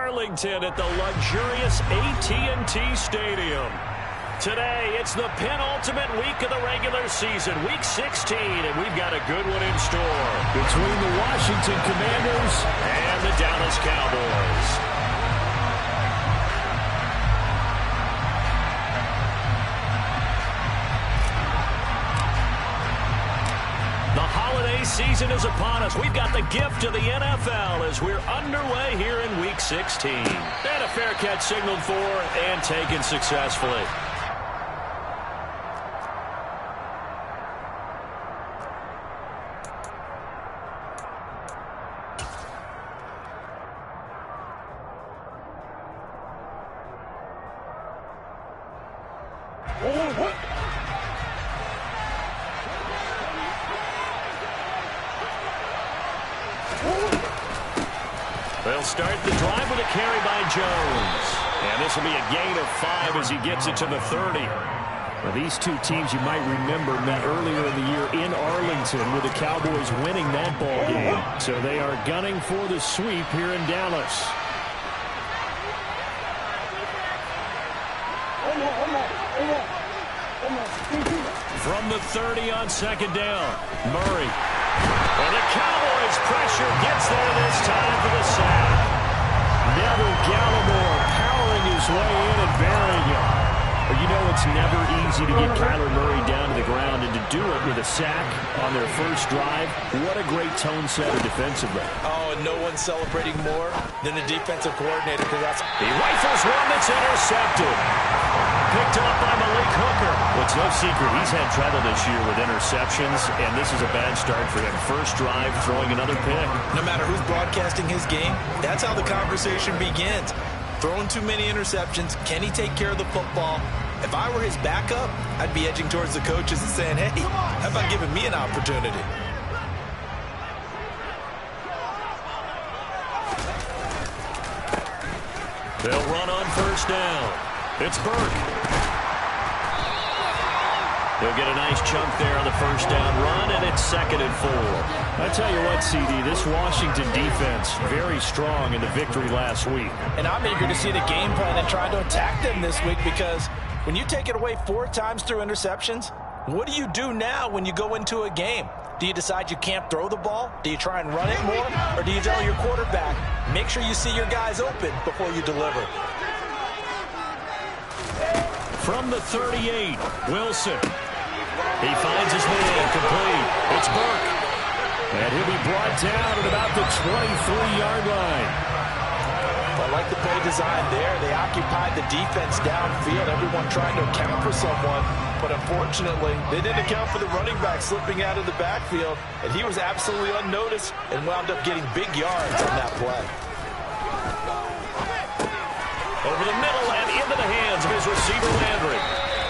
Arlington at the luxurious AT&T Stadium. Today, it's the penultimate week of the regular season, week 16, and we've got a good one in store. Between the Washington Commanders and the Dallas Cowboys. The holiday season is upon us. We've got the gift of the NFL as we're underway here in week 16. And a fair catch signaled for and taken successfully. They'll start the drive with a carry by Jones. And this will be a gain of 5 as he gets it to the 30. Well, these two teams you might remember met earlier in the year in Arlington with the Cowboys winning that ball game. So they are gunning for the sweep here in Dallas. From the 30 on second down, Murray. And the Cowboys pressure gets there this time for the sack. Neville Gallimore powering his way in and burying him. But you know it's never easy to get Kyler Murray down to the ground, and to do it with a sack on their first drive, what a great tone setter defensively. Oh, and no one's celebrating more than the defensive coordinator, because that's... He rifles one that's intercepted. Picked up by Malik Hooker. Well, it's no secret he's had trouble this year with interceptions, and this is a bad start for him. First drive, throwing another pick. No matter who's broadcasting his game, that's how the conversation begins. Throwing too many interceptions. Can he take care of the football? If I were his backup, I'd be edging towards the coaches and saying, hey, how about giving me an opportunity? They'll run on first down. It's Burke. He'll get a nice chunk there on the first down run, and it's 2nd and 4. I tell you what, CD, this Washington defense, very strong in the victory last week. And I'm eager to see the game plan and try to attack them this week, because when you take it away 4 times through interceptions, what do you do now when you go into a game? Do you decide you can't throw the ball? Do you try and run it more? Or do you tell your quarterback, make sure you see your guys open before you deliver? From the 38, Wilson. He finds his man complete. It's Burke. And he'll be brought down at about the 23-yard line. I like the play design there. They occupied the defense downfield. Everyone trying to account for someone. But unfortunately, they didn't account for the running back slipping out of the backfield. And he was absolutely unnoticed and wound up getting big yards on that play. Over the middle and into the hands of his receiver, Landry.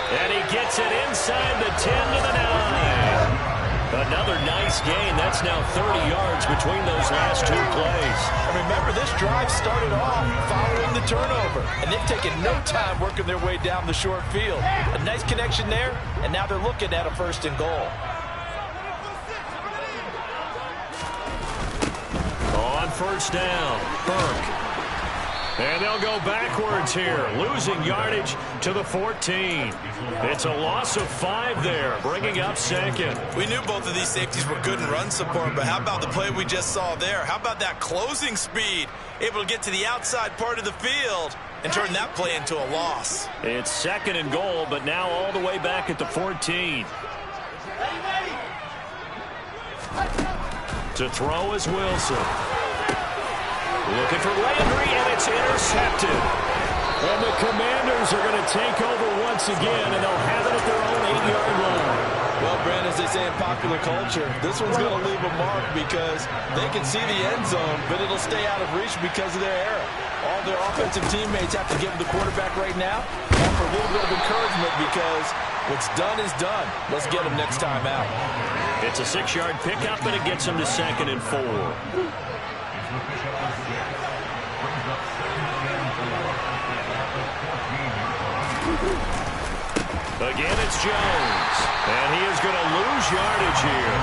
And he gets it inside the 10 to the 9. Another nice gain. That's now 30 yards between those last 2 plays. And remember, this drive started off following the turnover. And they've taken no time working their way down the short field. A nice connection there, and now they're looking at a 1st and goal. On first down, Burke. And they'll go backwards here, losing yardage to the 14. It's a loss of 5 there, bringing up 2nd. We knew both of these safeties were good in run support, but how about the play we just saw there? How about that closing speed? Able to get to the outside part of the field and turn that play into a loss. It's 2nd and goal, but now all the way back at the 14. To throw is Wilson. Looking for Landry, and it's intercepted. And the Commanders are going to take over once again, and they'll have it at their own 8-yard line. Well, Brent, as they say in popular culture, this one's going to leave a mark because they can see the end zone, but it'll stay out of reach because of their error. All their offensive teammates have to give the quarterback right now offer a little bit of encouragement, because what's done is done. Let's get them next time out. It's a 6-yard pickup, and it gets them to 2nd and 4. Again, it's Jones. And he is going to lose yardage here.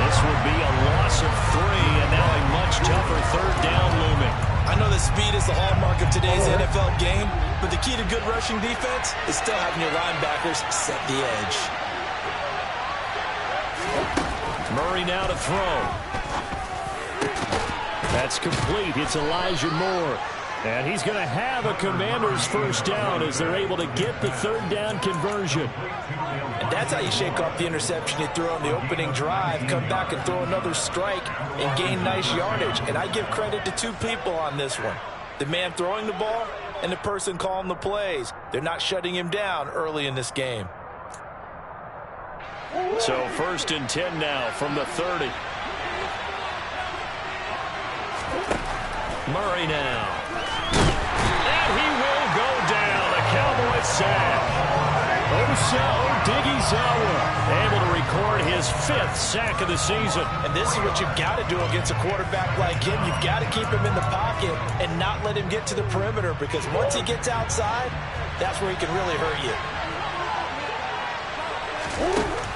This would be a loss of 3, and now a much tougher 3rd down looming. I know that speed is the hallmark of today's NFL game, but the key to good rushing defense is still having your linebackers set the edge. Murray now to throw. That's complete. It's Elijah Moore. And he's going to have a Commanders first down as they're able to get the third down conversion. And that's how you shake off the interception you threw on the opening drive, come back and throw another strike and gain nice yardage. And I give credit to two people on this one. The man throwing the ball and the person calling the plays. They're not shutting him down early in this game. So 1st and 10 now from the 30. Murray now. And he will go down. A Cowboy sack. Osa Odighizuwa able to record his 5th sack of the season. And this is what you've got to do against a quarterback like him. You've got to keep him in the pocket and not let him get to the perimeter, because once he gets outside, that's where he can really hurt you.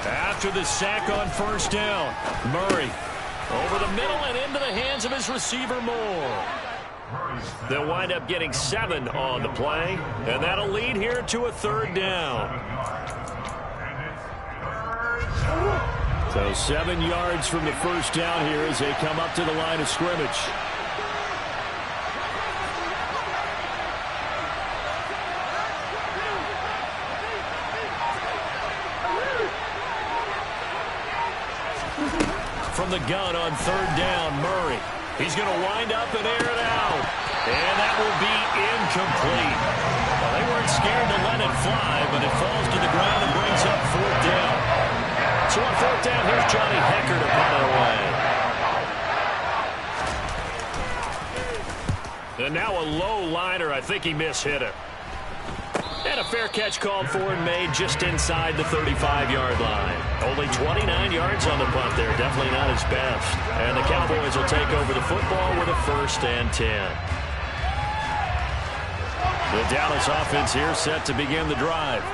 After the sack on 1st down, Murray over the middle and into the hands of his receiver Moore. They'll wind up getting 7 on the play, and that'll lead here to a 3rd down. So 7 yards from the first down here as they come up to the line of scrimmage. From the gun on 3rd down, Murray. He's going to wind up and air it out. And that will be incomplete. Well, they weren't scared to let it fly, but it falls to the ground and brings up 4th down. So on 4th down, here's Johnny Hecker to punt it away. And now a low liner. I think he mishit it. And a fair catch called for and made just inside the 35-yard line. Only 29 yards on the punt there. Definitely not his best. And the Cowboys will take over the football with a 1st and 10. The Dallas offense here set to begin the drive.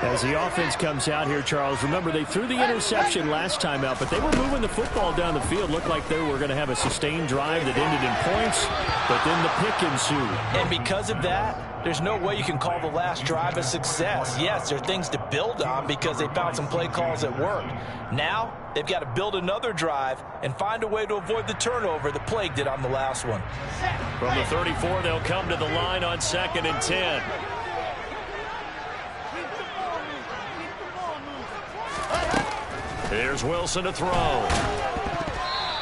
As the offense comes out here, Charles, remember they threw the interception last time out, but they were moving the football down the field. Looked like they were going to have a sustained drive that ended in points, but then the pick ensued. And because of that, there's no way you can call the last drive a success. Yes, there are things to build on because they found some play calls that worked. Now, they've got to build another drive and find a way to avoid the turnover that plagued it on the last one. From the 34, they'll come to the line on 2nd and 10. Here's Wilson to throw.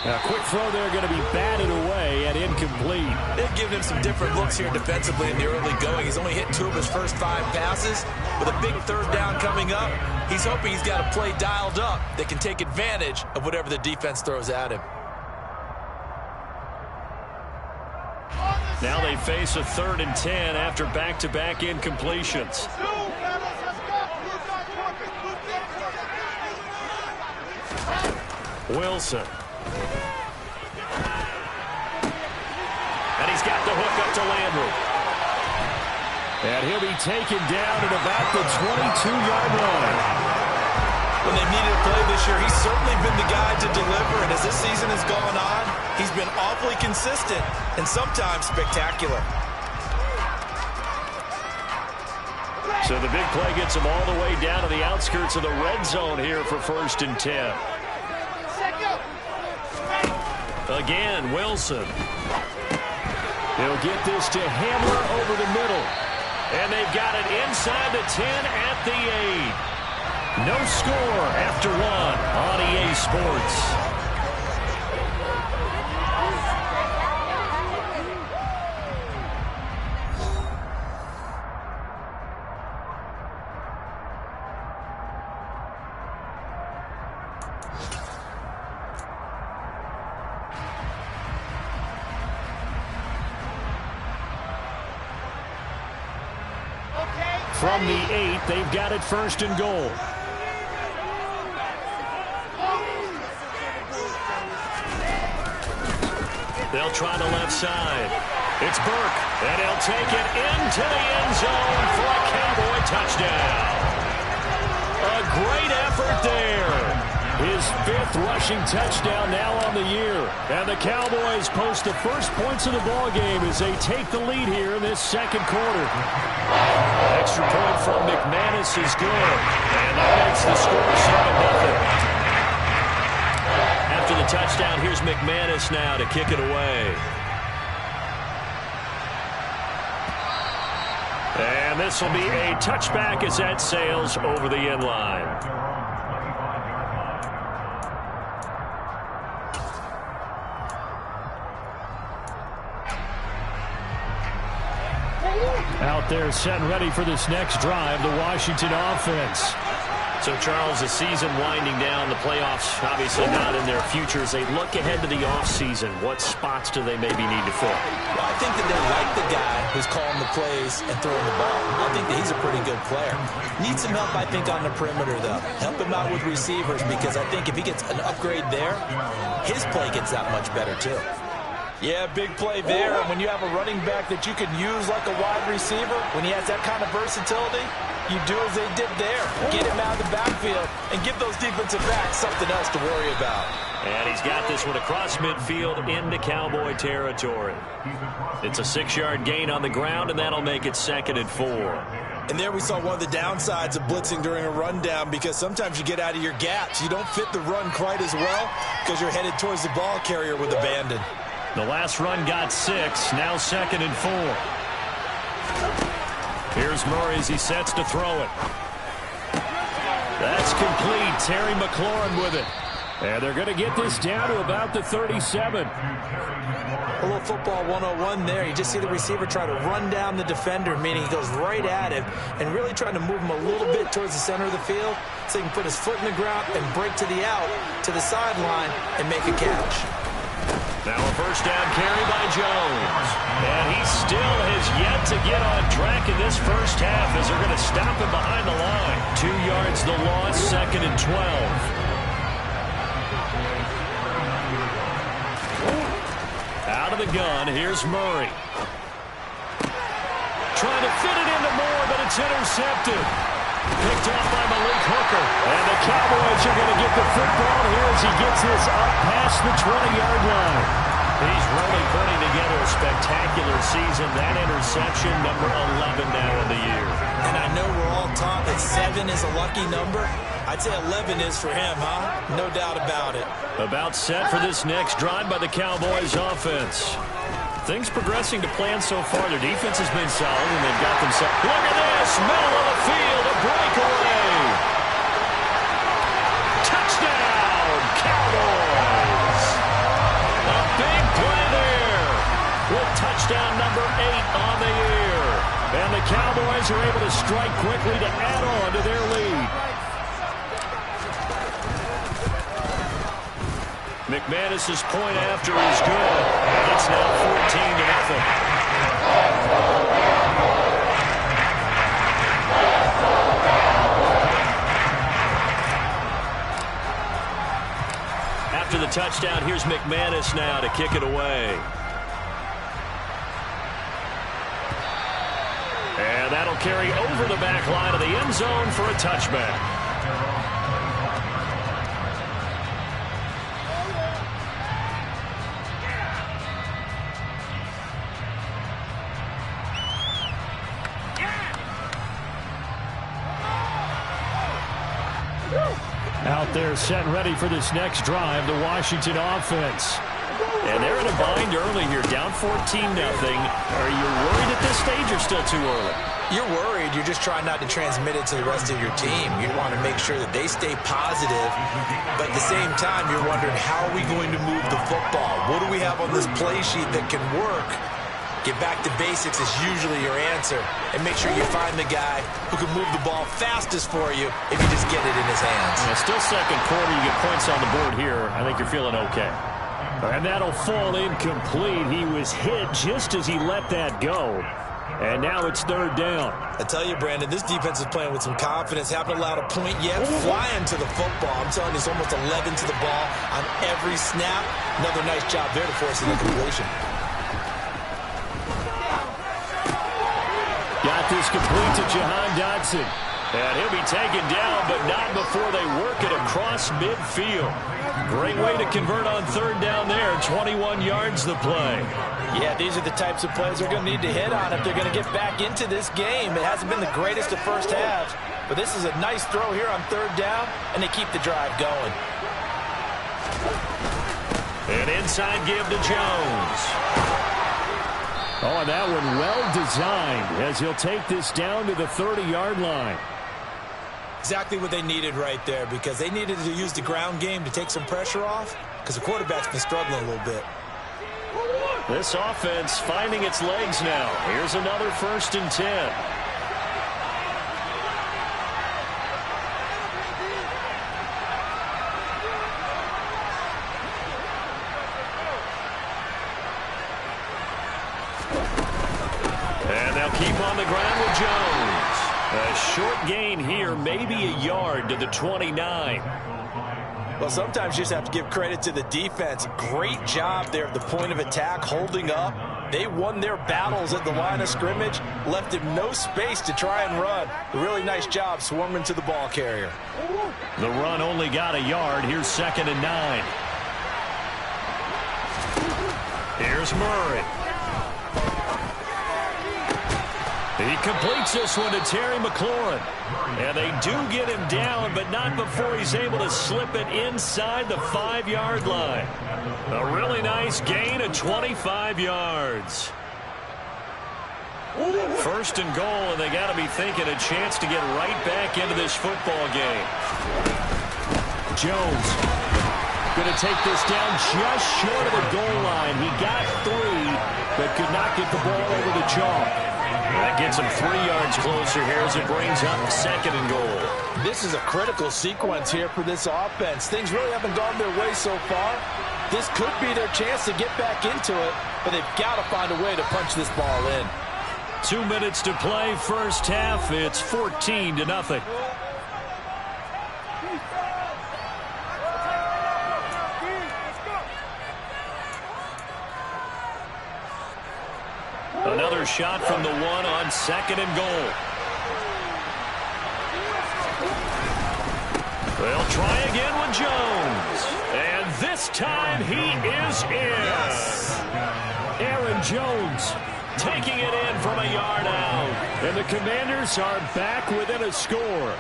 A quick throw there going to be batted away and incomplete. They've given him some different looks here defensively in the early going. He's only hit 2 of his first 5 passes. With a big 3rd down coming up, he's hoping he's got a play dialed up that can take advantage of whatever the defense throws at him. Now they face a 3rd and 10 after back-to-back incompletions. Wilson. And he's got the hook up to Landry. And he'll be taken down at about the 22-yard line. When they needed a play this year, he's certainly been the guy to deliver. And as this season has gone on, he's been awfully consistent and sometimes spectacular. So the big play gets him all the way down to the outskirts of the red zone here for 1st and 10. Again, Wilson. He'll get this to Hamler over the middle. And they've got it inside the 10 at the 8. No score after 1 on EA Sports. From the 8, they've got it 1st and goal. They'll try the left side. It's Burke, and he'll take it into the end zone for a Cowboy touchdown. A great effort there. His 5th rushing touchdown now on the year. And the Cowboys post the first points of the ballgame as they take the lead here in this second quarter. Extra point from McManus is good. And that makes the score 7-0. After the touchdown, here's McManus now to kick it away. And this will be a touchback as that sails over the end line. Out there set and ready for this next drive, the Washington offense. So, Charles, the season winding down, the playoffs obviously not in their future. As they look ahead to the offseason, what spots do they maybe need to fill? Well, I think that they like the guy who's calling the plays and throwing the ball. I think that he's a pretty good player. Needs some help, I think, on the perimeter, though. Help him out with receivers, because I think if he gets an upgrade there, his play gets that much better, too. Yeah, big play there. And when you have a running back that you can use like a wide receiver, when he has that kind of versatility, you do as they did there. Get him out of the backfield and give those defensive backs something else to worry about. And he's got this one across midfield into Cowboy territory. It's a 6-yard gain on the ground, and that'll make it 2nd and 4. And there we saw one of the downsides of blitzing during a rundown, because sometimes you get out of your gaps. You don't fit the run quite as well because you're headed towards the ball carrier with abandon. The last run got 6, now 2nd and 4. Here's Murray as he sets to throw it. That's complete. Terry McLaurin with it. And they're going to get this down to about the 37. A little football 101 there. You just see the receiver try to run down the defender, meaning he goes right at him and really trying to move him a little bit towards the center of the field so he can put his foot in the ground and break to the out, to the sideline, and make a catch. Now a first down carry by Jones. And he still has yet to get on track in this first half as they're going to stop him behind the line. 2 yards the loss, 2nd and 12. Out of the gun, here's Murray. Trying to fit it into Moore, but it's intercepted. Picked off by Malik Hooker. And the Cowboys are going to get the football here as he gets this up past the 20-yard line. He's really putting together a spectacular season. That interception, number 11 now in the year. And I know we're all taught that 7 is a lucky number. I'd say 11 is for him, huh? No doubt about it. About set for this next drive by the Cowboys offense. Things progressing to plan so far. Their defense has been solid, and they've got themselves. Look at this, middle of the field, a breakaway. Touchdown, Cowboys. A big play there with touchdown number 8 on the year. And the Cowboys are able to strike quickly to add on to their lead. McManus's point after is good. It's now 14-0. After the touchdown, here's McManus now to kick it away. And that'll carry over the back line of the end zone for a touchback. Out there set and ready for this next drive, the Washington offense. And they're in a bind early here, down 14-0. Are you worried at this stage or still too early? You're worried. You're just trying not to transmit it to the rest of your team. You want to make sure that they stay positive, but at the same time, you're wondering, how are we going to move the football? What do we have on this play sheet that can work? Get back to basics is usually your answer, and make sure you find the guy who can move the ball fastest for you if you just get it in his hands. Yeah, still second quarter. You get points on the board here. I think you're feeling okay. And that'll fall incomplete. He was hit just as he let that go. And now it's 3rd down. I tell you, Brandon, this defense is playing with some confidence. Haven't allowed a point yet. Flying to the football. I'm telling you, it's almost 11 to the ball on every snap. Another nice job there to force an incompletion. Got this complete to Jahan Dotson. And he'll be taken down, but not before they work it across midfield. Great way to convert on third down there. 21 yards the play. Yeah, these are the types of plays they're going to need to hit on if they're going to get back into this game. It hasn't been the greatest of first halves, but this is a nice throw here on third down, and they keep the drive going. An inside give to Jones. Oh, and that one well designed as he'll take this down to the 30-yard line. Exactly what they needed right there, because they needed to use the ground game to take some pressure off, because the quarterback's been struggling a little bit. This offense finding its legs now. Here's another 1st and 10. And they'll keep on the ground with Jones. A short gain here, maybe a yard to the 29. Well, sometimes you just have to give credit to the defense. Great job there at the point of attack, holding up. They won their battles at the line of scrimmage, left him no space to try and run. A really nice job swarming to the ball carrier. The run only got a yard. Here's 2nd and 9. Here's Murray. He completes this one to Terry McLaurin. And they do get him down, but not before he's able to slip it inside the 5-yard line. A really nice gain of 25 yards. 1st and goal, and they got to be thinking a chance to get right back into this football game. Jones going to take this down just short of the goal line. He got 3, but could not get the ball over the chalk. That gets him 3 yards closer here as it brings up 2nd and goal. This is a critical sequence here for this offense. Things really haven't gone their way so far. This could be their chance to get back into it, but they've got to find a way to punch this ball in. 2 minutes to play, first half. It's 14-0. Another shot from the 1 on 2nd and goal. They'll try again with Jones. And this time he is in. Yes. Aaron Jones taking it in from a yard out. And the Commanders are back within a score.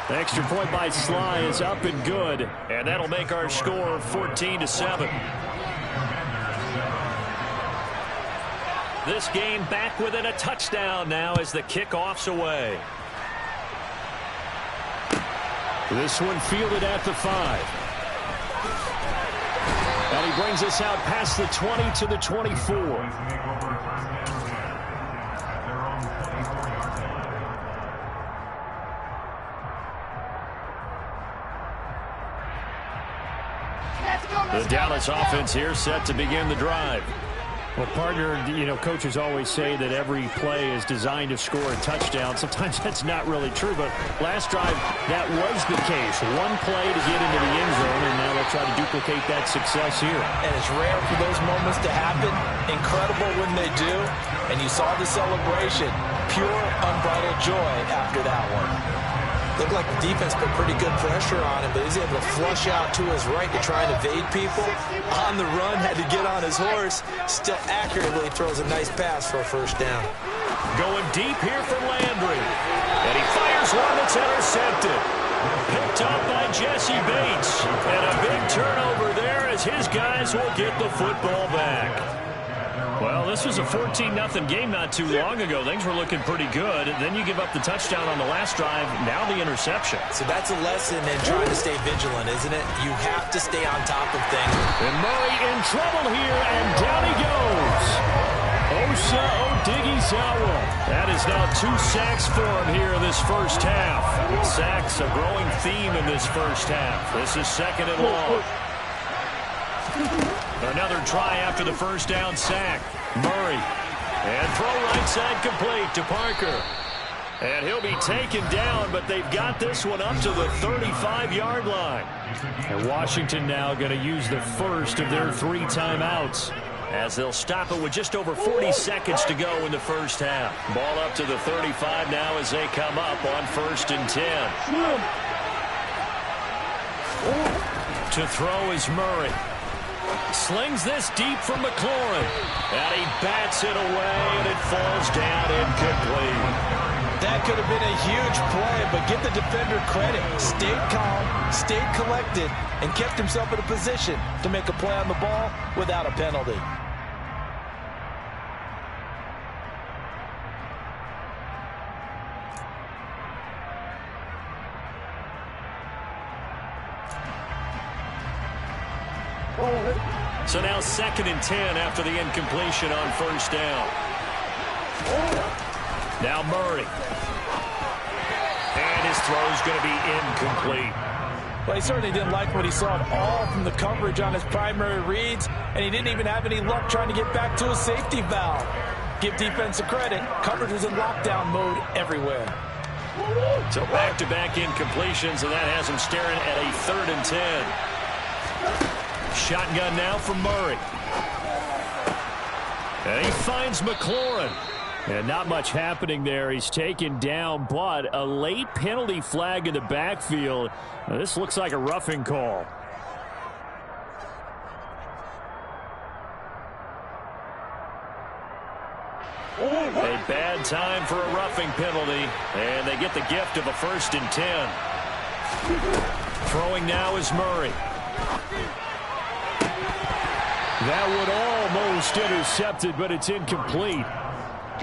Extra point by Sly is up and good, and that'll make our score 14-7. This game back within a touchdown now as the kickoff's away. This one fielded at the 5. And he brings us out past the 20 to the 24. The Dallas offense here set to begin the drive. Well, partner, coaches always say that every play is designed to score a touchdown. Sometimes that's not really true, but last drive, that was the case. One play to get into the end zone, and now they'll try to duplicate that success here. And it's rare for those moments to happen. Incredible when they do. And you saw the celebration. Pure, unbridled joy after that one. Looked like the defense put pretty good pressure on him, but he was able to flush out to his right to try and evade people. On the run, had to get on his horse. Still accurately throws a nice pass for a 1st down. Going deep here for Landry. And he fires one that's intercepted. Picked up by Jesse Bates. And a big turnover there as his guys will get the football back. Well, this was a 14-0 game not too long ago. Things were looking pretty good. Then you give up the touchdown on the last drive. Now the interception. So that's a lesson in trying to stay vigilant, isn't it? You have to stay on top of things. And Murray in trouble here, and down he goes. Osa Odighizuwa. That is now 2 sacks for him here in this first half. Sacks a growing theme in this first half. This is 2nd and long. Another try after the 1st down sack. Murray. And throw right side complete to Parker. And he'll be taken down, but they've got this one up to the 35-yard line. And Washington now going to use the first of their 3 timeouts, as they'll stop it with just over 40 seconds to go in the first half. Ball up to the 35 now as they come up on 1st and 10. To throw is Murray. Slings this deep from McLaurin. And he bats it away, and it falls down incomplete. That could have been a huge play, but give the defender credit. Stayed calm, stayed collected, and kept himself in a position to make a play on the ball without a penalty. So now 2nd and 10 after the incompletion on 1st down. Now Murray. And his throw's going to be incomplete. Well, he certainly didn't like what he saw at all from the coverage on his primary reads, and he didn't even have any luck trying to get back to his safety valve. Give defense a credit. Coverage was in lockdown mode everywhere. So back-to-back incompletions, and that has him staring at a 3rd and 10. Shotgun now from Murray. And he finds McLaurin. And not much happening there. He's taken down, but a late penalty flag in the backfield. Now, this looks like a roughing call. A bad time for a roughing penalty, and they get the gift of a 1st and 10. Throwing now is Murray. That would almost intercepted, but it's incomplete.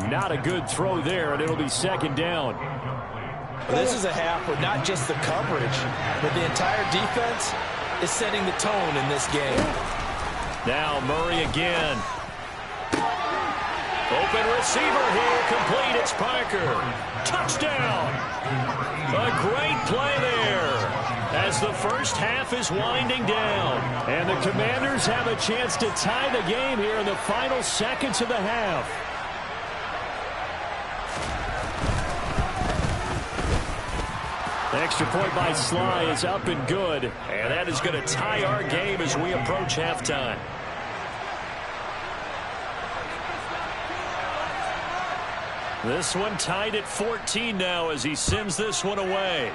Not a good throw there, and it'll be 2nd down. Well, this is a half where not just the coverage, but the entire defense is setting the tone in this game. Now Murray again. Open receiver here, complete. It's Parker. Touchdown! A great play there as the first half is winding down. And the Commanders have a chance to tie the game here in the final seconds of the half. Extra point by Sly is up and good. And that is going to tie our game as we approach halftime. This one tied at 14 now as he sends this one away.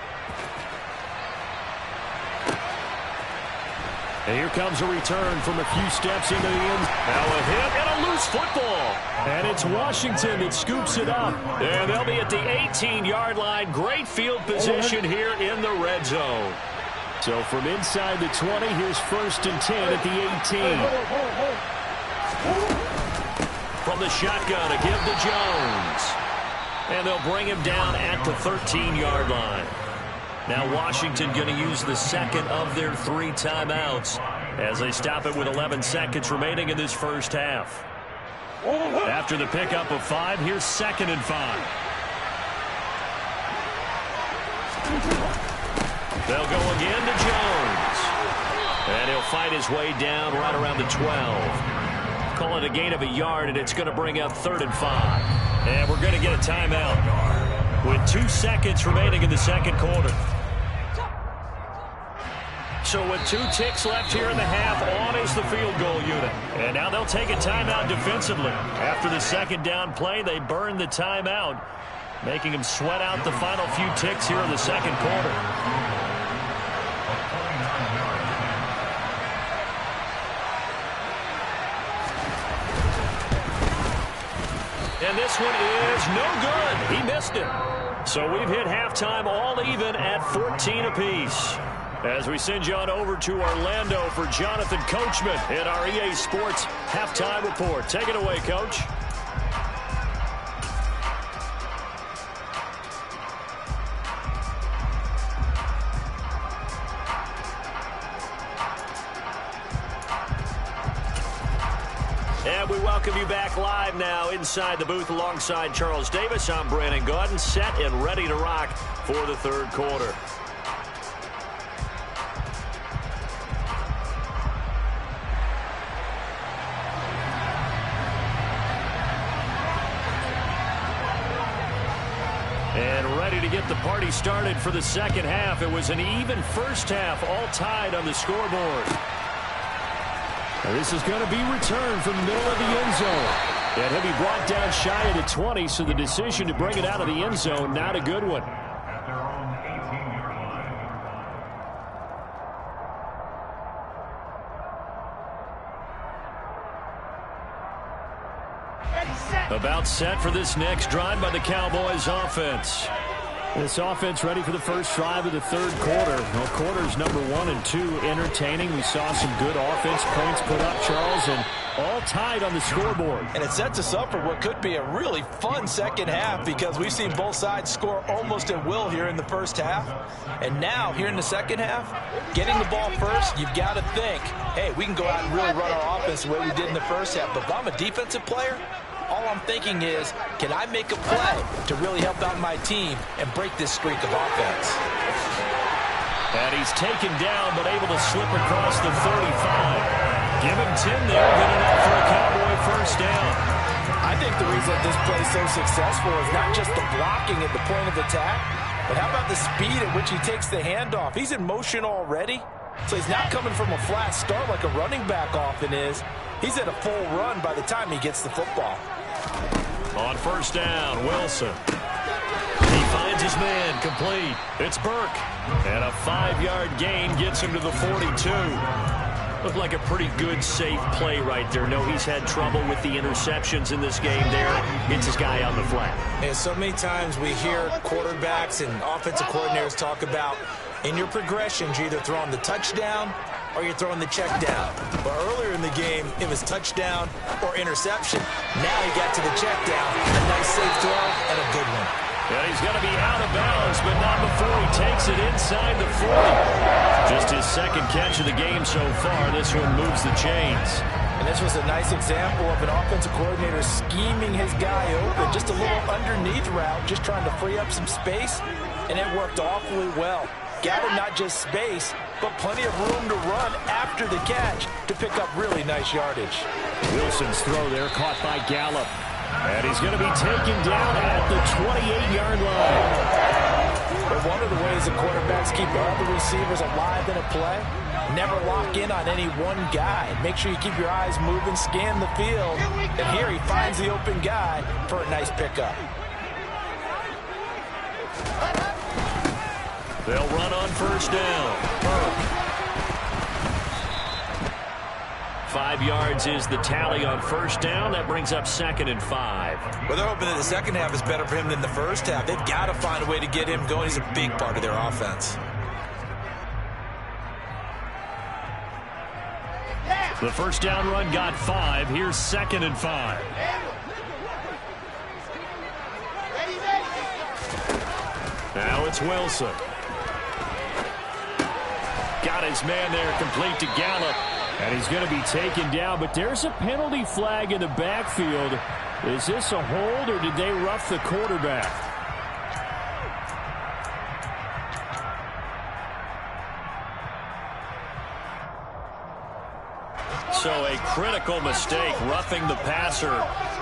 And here comes a return from a few steps into the end. Now a hit and a loose football. And it's Washington that scoops it up. And they'll be at the 18-yard line. Great field position here in the red zone. So from inside the 20, here's 1st and 10 at the 18. From the shotgun, a give to Jones. And they'll bring him down at the 13-yard line. Now Washington going to use the 2nd of their 3 timeouts as they stop it with 11 seconds remaining in this first half. After the pickup of 5, here's 2nd and 5. They'll go again to Jones. And he'll fight his way down right around the 12. Call it a gain of a yard, and it's going to bring up 3rd and 5. And we're going to get a timeout with 2 seconds remaining in the 2nd quarter. So with 2 ticks left here in the half, on is the field goal unit. And now they'll take a timeout defensively. After the 2nd down play, they burn the timeout, making them sweat out the final few ticks here in the 2nd quarter. And this one is no good. He missed it. So we've hit halftime all even at 14 apiece. As we send you on over to Orlando for Jonathan Coachman in our EA Sports Halftime Report. Take it away, Coach. And we welcome you back live now inside the booth alongside Charles Davis. I'm Brandon Gaudin, set and ready to rock for the 3rd quarter. And ready to get the party started for the second half. It was an even first half, all tied on the scoreboard. Now this is going to be returned from the middle of the end zone. And he'll be brought down shy of the 20, so the decision to bring it out of the end zone, not a good one. About set for this next drive by the Cowboys offense. This offense ready for the first drive of the third quarter. Well, quarters number 1 and 2 entertaining. We saw some good offense points put up, Charles, and all tied on the scoreboard. And it sets us up for what could be a really fun second half because we've seen both sides score almost at will here in the first half. And now, here in the second half, getting the ball first, you've got to think, hey, we can go out and really run our offense the way we did in the first half. But if I'm a defensive player, all I'm thinking is, can I make a play to really help out my team and break this streak of offense? And he's taken down, but able to slip across the 35. Give him 10 there, good enough for a Cowboy first down. I think the reason that this play is so successful is not just the blocking at the point of attack, but how about the speed at which he takes the handoff? He's in motion already, so he's not coming from a flat start like a running back often is. He's at a full run by the time he gets the football. On first down, Wilson. He finds his man, complete. It's Burke. And a 5-yard gain gets him to the 42. Looked like a pretty good, safe play right there. No, he's had trouble with the interceptions in this game there. Gets his guy on the flat. And so many times we hear quarterbacks and offensive coordinators talk about in your progressions, you're either throwing the touchdown or you're throwing the check down. But earlier in the game, it was touchdown or interception. Now he got to the check down. A nice safe throw and a good one. Yeah, he's going to be out of bounds, but not before he takes it inside the 40. Just his second catch of the game so far. This one moves the chains. And this was a nice example of an offensive coordinator scheming his guy open. Just a little underneath route, just trying to free up some space. And it worked awfully well. Got him not just space, but plenty of room to run after the catch to pick up really nice yardage. Wilson's throw there caught by Gallup. And he's going to be taken down at the 28-yard line. But one of the ways the quarterbacks keep all the receivers alive in a play, never lock in on any one guy. Make sure you keep your eyes moving, scan the field. And here he finds the open guy for a nice pickup. They'll run on first down. 5 yards is the tally on first down. That brings up 2nd and 5. Well, they're hoping that the second half is better for him than the first half. They've got to find a way to get him going. He's a big part of their offense. The first down run got 5. Here's 2nd and 5. Now it's Wilson. Got his man there, complete to Gallup. And he's going to be taken down, but there's a penalty flag in the backfield. Is this a hold, or did they rough the quarterback? So a critical mistake, roughing the passer.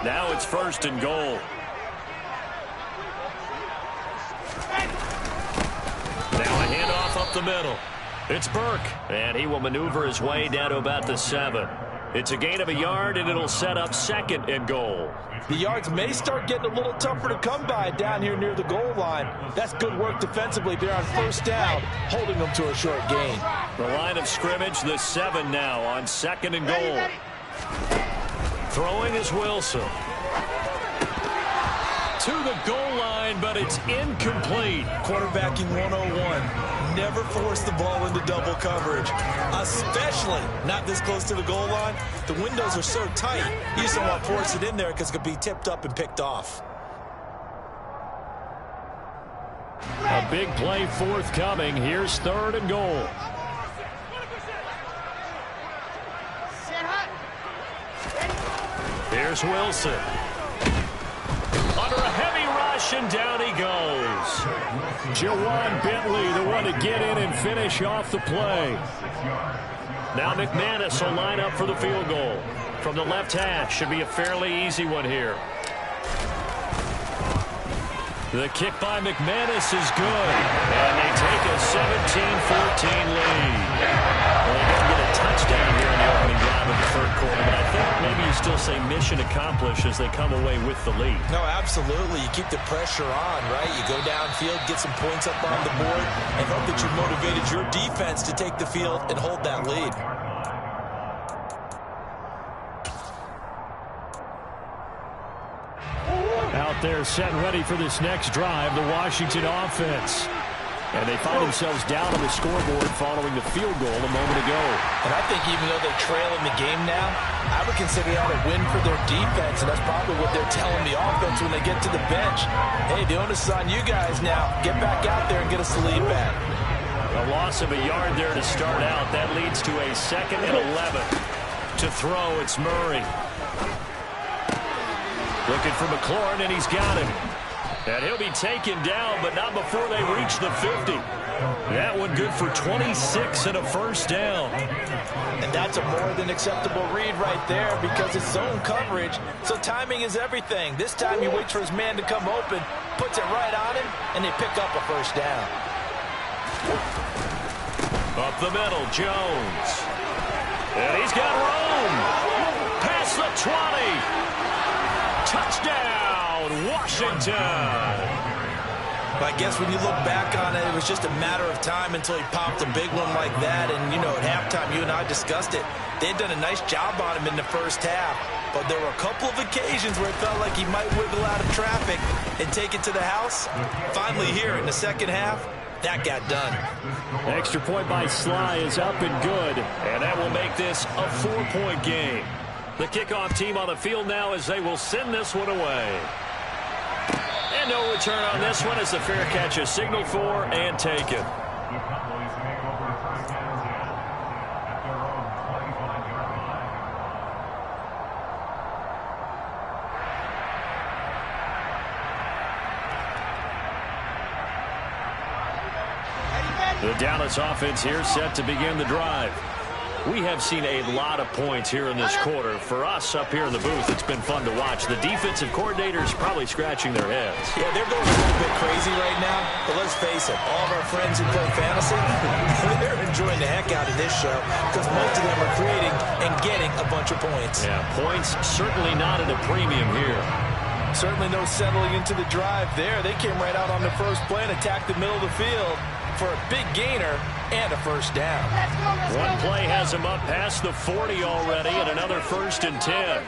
Now it's 1st and goal. Now a handoff up the middle. It's Burke, and he will maneuver his way down to about the 7. It's a gain of a yard, and it'll set up 2nd and goal. The yards may start getting a little tougher to come by down here near the goal line. That's good work defensively there on first down, holding them to a short gain. The line of scrimmage, the 7 now on 2nd and goal. Throwing is Wilson. To the goal line, but it's incomplete. Quarterbacking 101. Never force the ball into double coverage, especially not this close to the goal line. The windows are so tight, you just don't want to force it in there because it could be tipped up and picked off. A big play forthcoming. Here's 3rd and goal. Here's Wilson. Under a heavy rush, and down he goes. Jawan Bentley, the one to get in and finish off the play. Now McManus will line up for the field goal. From the left hash, should be a fairly easy one here. The kick by McManus is good. And they take a 17-14 lead. Well, they didn't get a touchdown here in the opening drive of the third quarter, but I think maybe you still say mission accomplished as they come away with the lead. No, absolutely. You keep the pressure on, right? You go downfield, get some points up on the board, and hope that you've motivated your defense to take the field and hold that lead. Out there set and ready for this next drive, the Washington offense. And they find themselves down on the scoreboard following the field goal a moment ago. And I think even though they're trailing the game now, I would consider that a win for their defense, and that's probably what they're telling the offense when they get to the bench. Hey, the onus is on you guys now. Get back out there and get us the lead back. A loss of a yard there to start out. That leads to a 2nd and 11. To throw, it's Murray. Looking for McLaurin, and he's got him. And he'll be taken down, but not before they reach the 50. That one good for 26 and a first down. And that's a more than acceptable read right there because it's zone coverage, so timing is everything. This time he waits for his man to come open, puts it right on him, and they pick up a first down. Up the middle, Jones. And he's got room. Past the 20. Touchdown, Washington. I guess when you look back on it, it was just a matter of time until he popped a big one like that. And, you know, at halftime, you and I discussed it. They had done a nice job on him in the first half. But there were a couple of occasions where it felt like he might wiggle out of traffic and take it to the house. Finally here in the second half, that got done. Extra point by Sly is up and good. And that will make this a 4-point game. The kickoff team on the field now as they will send this one away. And no return on this one as the fair catch is signaled for and taken. The Dallas offense here set to begin the drive. We have seen a lot of points here in this quarter. For us up here in the booth, it's been fun to watch. The defensive coordinators probably scratching their heads. Yeah, they're going a little bit crazy right now. But let's face it, all of our friends who play fantasy, they're enjoying the heck out of this show because most of them are creating and getting a bunch of points. Yeah, points certainly not at a premium here. Certainly no settling into the drive there. They came right out on the first play and attacked the middle of the field for a big gainer and a first down. One play has him up past the 40 already and another 1st and 10.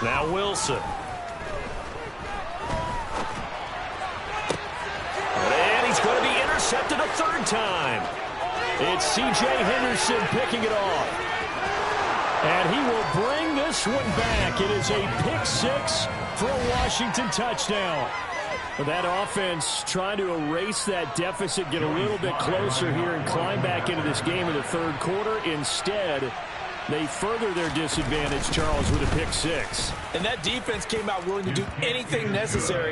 Now Wilson. And he's going to be intercepted a 3rd time. It's C.J. Henderson picking it off. And he will bring this one back. It is a pick 6 for a Washington touchdown. That offense trying to erase that deficit, get a little bit closer here and climb back into this game in the third quarter. Instead, they further their disadvantage, Charles, with a pick 6. And that defense came out willing to do anything necessary